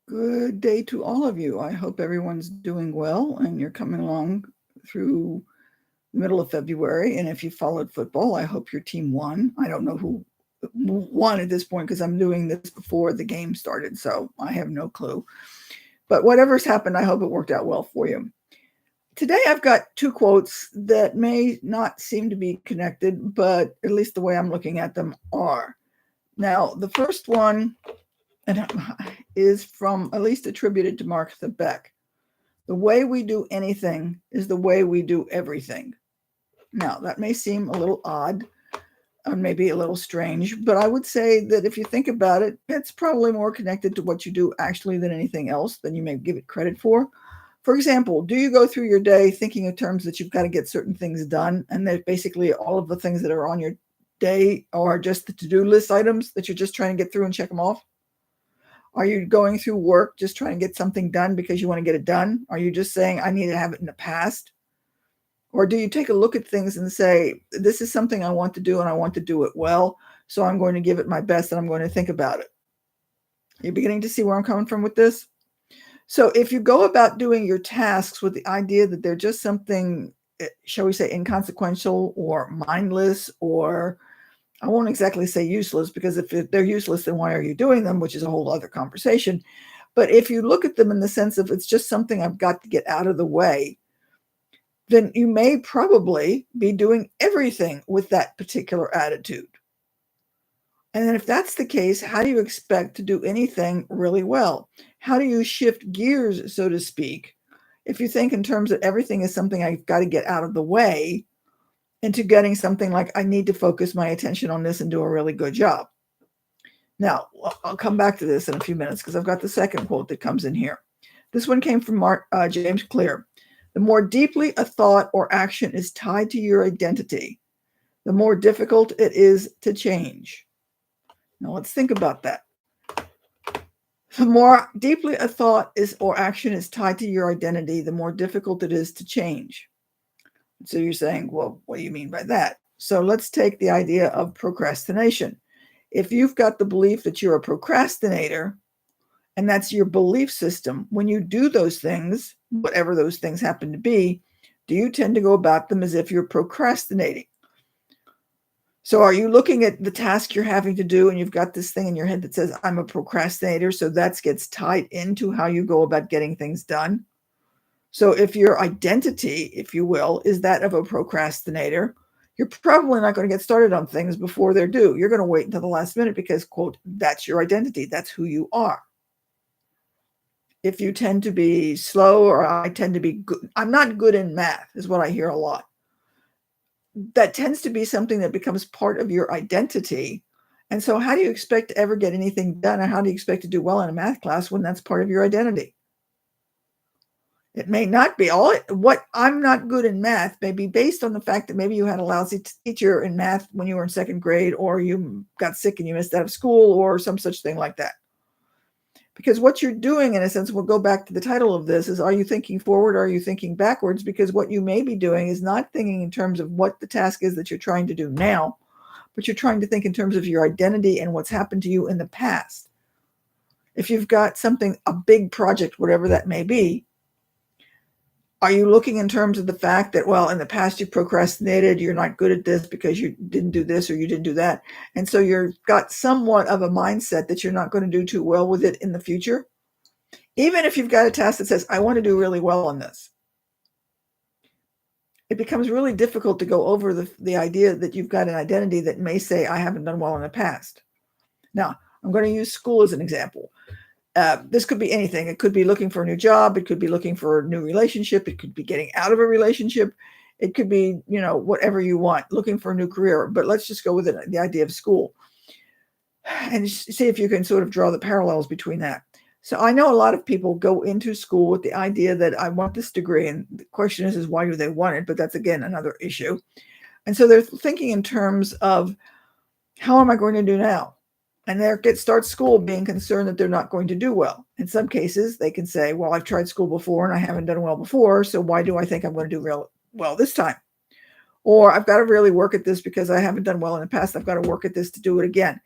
Good day to all of you. I hope everyone's doing well and you're coming along through the middle of February. And if you followed football, I hope your team won. I don't know who won at this point because I'm doing this before the game started, so I have no clue. But whatever's happened, I hope it worked out well for you. Today, I've got two quotes that may not seem to be connected, but at least the way I'm looking at them are. Now, the first one is from at least attributed to Mark Beck. The way we do anything is the way we do everything. Now, that may seem a little odd or maybe a little strange, but I would say that if you think about it, it's probably more connected to what you do actually than anything else than you may give it credit for. For example, do you go through your day thinking in terms that you've got to get certain things done and that basically all of the things that are on your day are just the to-do list items that you're just trying to get through and check them off? Are you going through work just trying to get something done because you want to get it done? Are you just saying, I need to have it in the past? Or do you take a look at things and say, this is something I want to do and I want to do it well, so I'm going to give it my best and I'm going to think about it? You're beginning to see where I'm coming from with this? So if you go about doing your tasks with the idea that they're just something, shall we say, inconsequential or mindless, or I won't exactly say useless, because if they're useless, then why are you doing them, which is a whole other conversation. But if you look at them in the sense of it's just something I've got to get out of the way, then you may probably be doing everything with that particular attitude. And then if that's the case, how do you expect to do anything really well? How do you shift gears, so to speak, if you think in terms of everything is something I've got to get out of the way, into getting something like I need to focus my attention on this and do a really good job? Now, I'll come back to this in a few minutes because I've got the second quote that comes in here. This one came from James Clear. The more deeply a thought or action is tied to your identity, the more difficult it is to change. Now, let's think about that. The more deeply a thought is or action is tied to your identity, the more difficult it is to change. So you're saying, well, what do you mean by that? So let's take the idea of procrastination. If you've got the belief that you're a procrastinator, and that's your belief system, when you do those things, whatever those things happen to be, do you tend to go about them as if you're procrastinating? So are you looking at the task you're having to do and you've got this thing in your head that says, I'm a procrastinator, so that gets tied into how you go about getting things done? So if your identity, if you will, is that of a procrastinator, you're probably not going to get started on things before they're due. You're going to wait until the last minute because, quote, that's your identity. That's who you are. If you tend to be slow, or I tend to be good, I'm not good in math, is what I hear a lot. That tends to be something that becomes part of your identity. And so how do you expect to ever get anything done, or how do you expect to do well in a math class when that's part of your identity? It may not be all what I'm not good in math may be based on the fact that maybe you had a lousy teacher in math when you were in second grade, or you got sick and you missed out of school, or some such thing like that. Because what you're doing, in a sense, we'll go back to the title of this, is are you thinking forward or are you thinking backwards? Because what you may be doing is not thinking in terms of what the task is that you're trying to do now, but you're trying to think in terms of your identity and what's happened to you in the past. If you've got something, a big project, whatever that may be, are you looking in terms of the fact that, well, in the past you procrastinated, you're not good at this because you didn't do this or you didn't do that, and so you've got somewhat of a mindset that you're not going to do too well with it in the future? Even if you've got a task that says, I want to do really well on this, it becomes really difficult to go over the idea that you've got an identity that may say, I haven't done well in the past. Now, I'm going to use school as an example. This could be anything. It could be looking for a new job. It could be looking for a new relationship. It could be getting out of a relationship. It could be, whatever you want, looking for a new career. But let's just go with it, the idea of school, and see if you can sort of draw the parallels between that. So I know a lot of people go into school with the idea that I want this degree. And the question is why do they want it? But that's, again, another issue. And so they're thinking in terms of, how am I going to do now? And they start school being concerned that they're not going to do well. In some cases, they can say, well, I've tried school before and I haven't done well before, so why do I think I'm going to do real well this time? Or I've got to really work at this because I haven't done well in the past. I've got to work at this to do it again.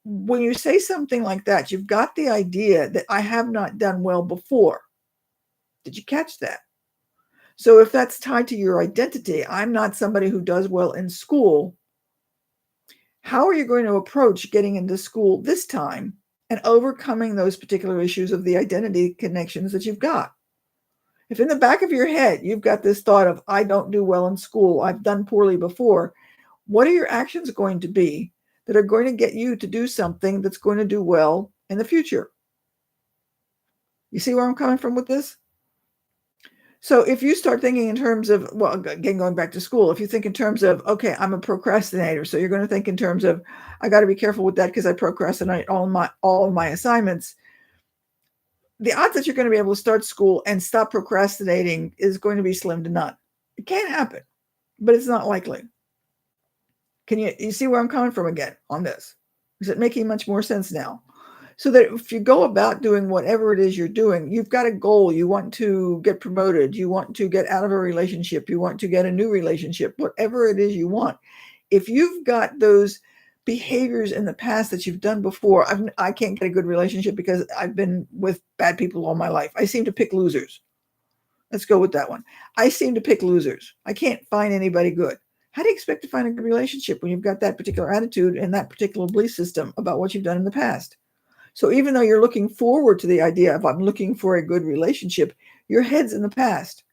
when you say something like that, you've got the idea that I have not done well before. Did you catch that? So if that's tied to your identity, I'm not somebody who does well in school. How are you going to approach getting into school this time and overcoming those particular issues of the identity connections that you've got? If in the back of your head, you've got this thought of, I don't do well in school, I've done poorly before, what are your actions going to be that are going to get you to do something that's going to do well in the future? You see where I'm coming from with this? So if you start thinking in terms of, well, again, going back to school, if you think in terms of, okay, I'm a procrastinator. So you're going to think in terms of, I got to be careful with that because I procrastinate all of my assignments. The odds that you're going to be able to start school and stop procrastinating is going to be slim to none. It can happen, but it's not likely. Can you see where I'm coming from again on this? Is it making much more sense now? So that if you go about doing whatever it is you're doing, you've got a goal. You want to get promoted. You want to get out of a relationship. You want to get a new relationship, whatever it is you want. If you've got those behaviors in the past that you've done before, I can't get a good relationship because I've been with bad people all my life. I seem to pick losers. Let's go with that one. I seem to pick losers. I can't find anybody good. How do you expect to find a good relationship when you've got that particular attitude and that particular belief system about what you've done in the past? So even though you're looking forward to the idea of I'm looking for a good relationship, your head's in the past,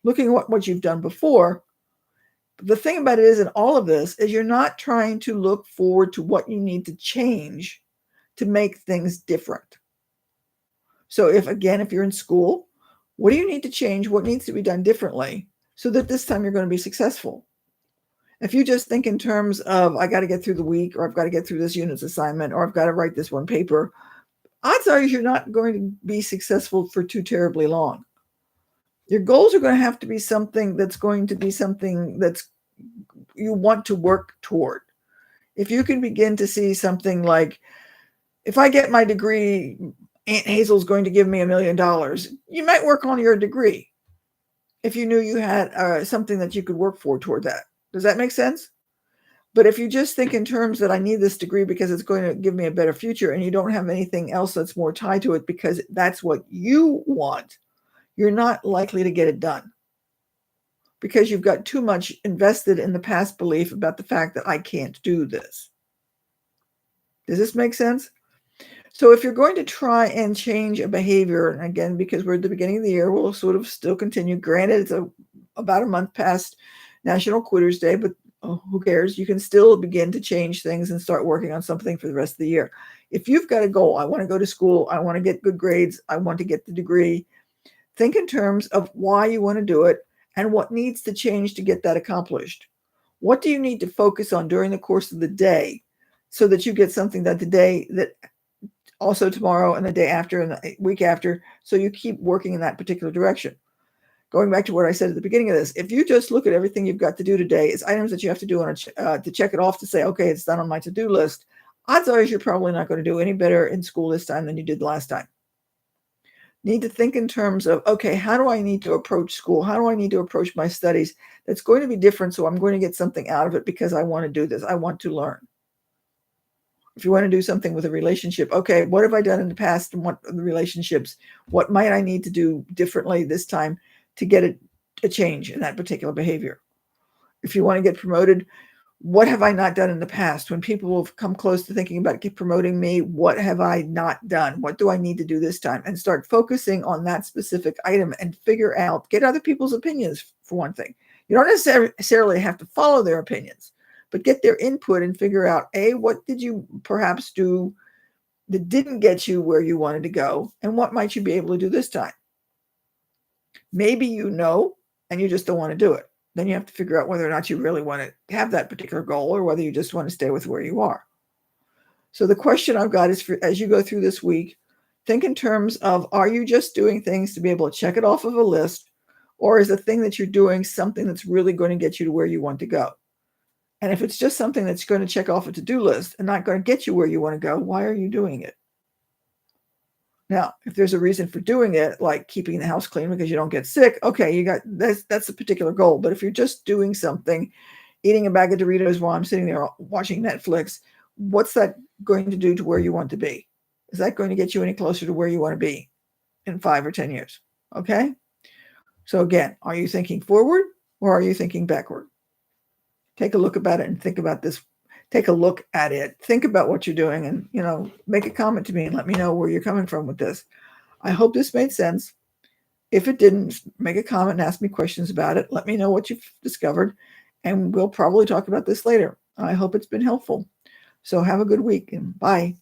looking at what you've done before. The thing about it is in all of this is you're not trying to look forward to what you need to change to make things different. So if you're in school, what do you need to change? What needs to be done differently so that this time you're going to be successful? If you just think in terms of, I got to get through the week, or I've got to get through this unit's assignment, or I've got to write this one paper, odds are you're not going to be successful for too terribly long. Your goals are going to have to be something that's you want to work toward. If you can begin to see something like, if I get my degree, Aunt Hazel's going to give me $1 million, you might work on your degree if you knew you had something that you could work for toward that. Does that make sense? But if you just think in terms that I need this degree because it's going to give me a better future, and you don't have anything else that's more tied to it because that's what you want, you're not likely to get it done because you've got too much invested in the past belief about the fact that I can't do this. Does this make sense? So if you're going to try and change a behavior, and again, because we're at the beginning of the year, we'll sort of still continue. Granted, it's about a month past National Quitters Day, but who cares? You can still begin to change things and start working on something for the rest of the year. If you've got a goal, I want to go to school, I want to get good grades, I want to get the degree, think in terms of why you want to do it and what needs to change to get that accomplished. What do you need to focus on during the course of the day so that you get something that today, that also tomorrow and the day after and the week after, so you keep working in that particular direction? Going back to what I said at the beginning of this, if you just look at everything you've got to do today as items that you have to do to check it off to say, okay, it's done on my to-do list, odds are you're probably not going to do any better in school this time than you did last time. Need to think in terms of, okay, how do I need to approach school? How do I need to approach my studies? That's going to be different, so I'm going to get something out of it because I want to do this. I want to learn. If you want to do something with a relationship, okay, what have I done in the past and what are the relationships? What might I need to do differently this time to get a change in that particular behavior? If you want to get promoted, what have I not done in the past? When people have come close to thinking about promoting me, what have I not done? What do I need to do this time? And start focusing on that specific item and get other people's opinions, for one thing. You don't necessarily have to follow their opinions, but get their input and figure out, A, what did you perhaps do that didn't get you where you wanted to go? And what might you be able to do this time? Maybe you know, and you just don't want to do it. Then you have to figure out whether or not you really want to have that particular goal or whether you just want to stay with where you are. So the question I've got is, as you go through this week, think in terms of, are you just doing things to be able to check it off of a list, or is the thing that you're doing something that's really going to get you to where you want to go? And if it's just something that's going to check off a to-do list and not going to get you where you want to go, why are you doing it? Now, if there's a reason for doing it, like keeping the house clean because you don't get sick, okay, that's a particular goal. But if you're just doing something, eating a bag of Doritos while I'm sitting there watching Netflix, what's that going to do to where you want to be? Is that going to get you any closer to where you want to be in 5 or 10 years? Okay. So again, are you thinking forward or are you thinking backward? Take a look about it and think about this. Take a look at it. Think about what you're doing and, make a comment to me and let me know where you're coming from with this. I hope this made sense. If it didn't, make a comment and ask me questions about it. Let me know what you've discovered, and we'll probably talk about this later. I hope it's been helpful. So have a good week and bye.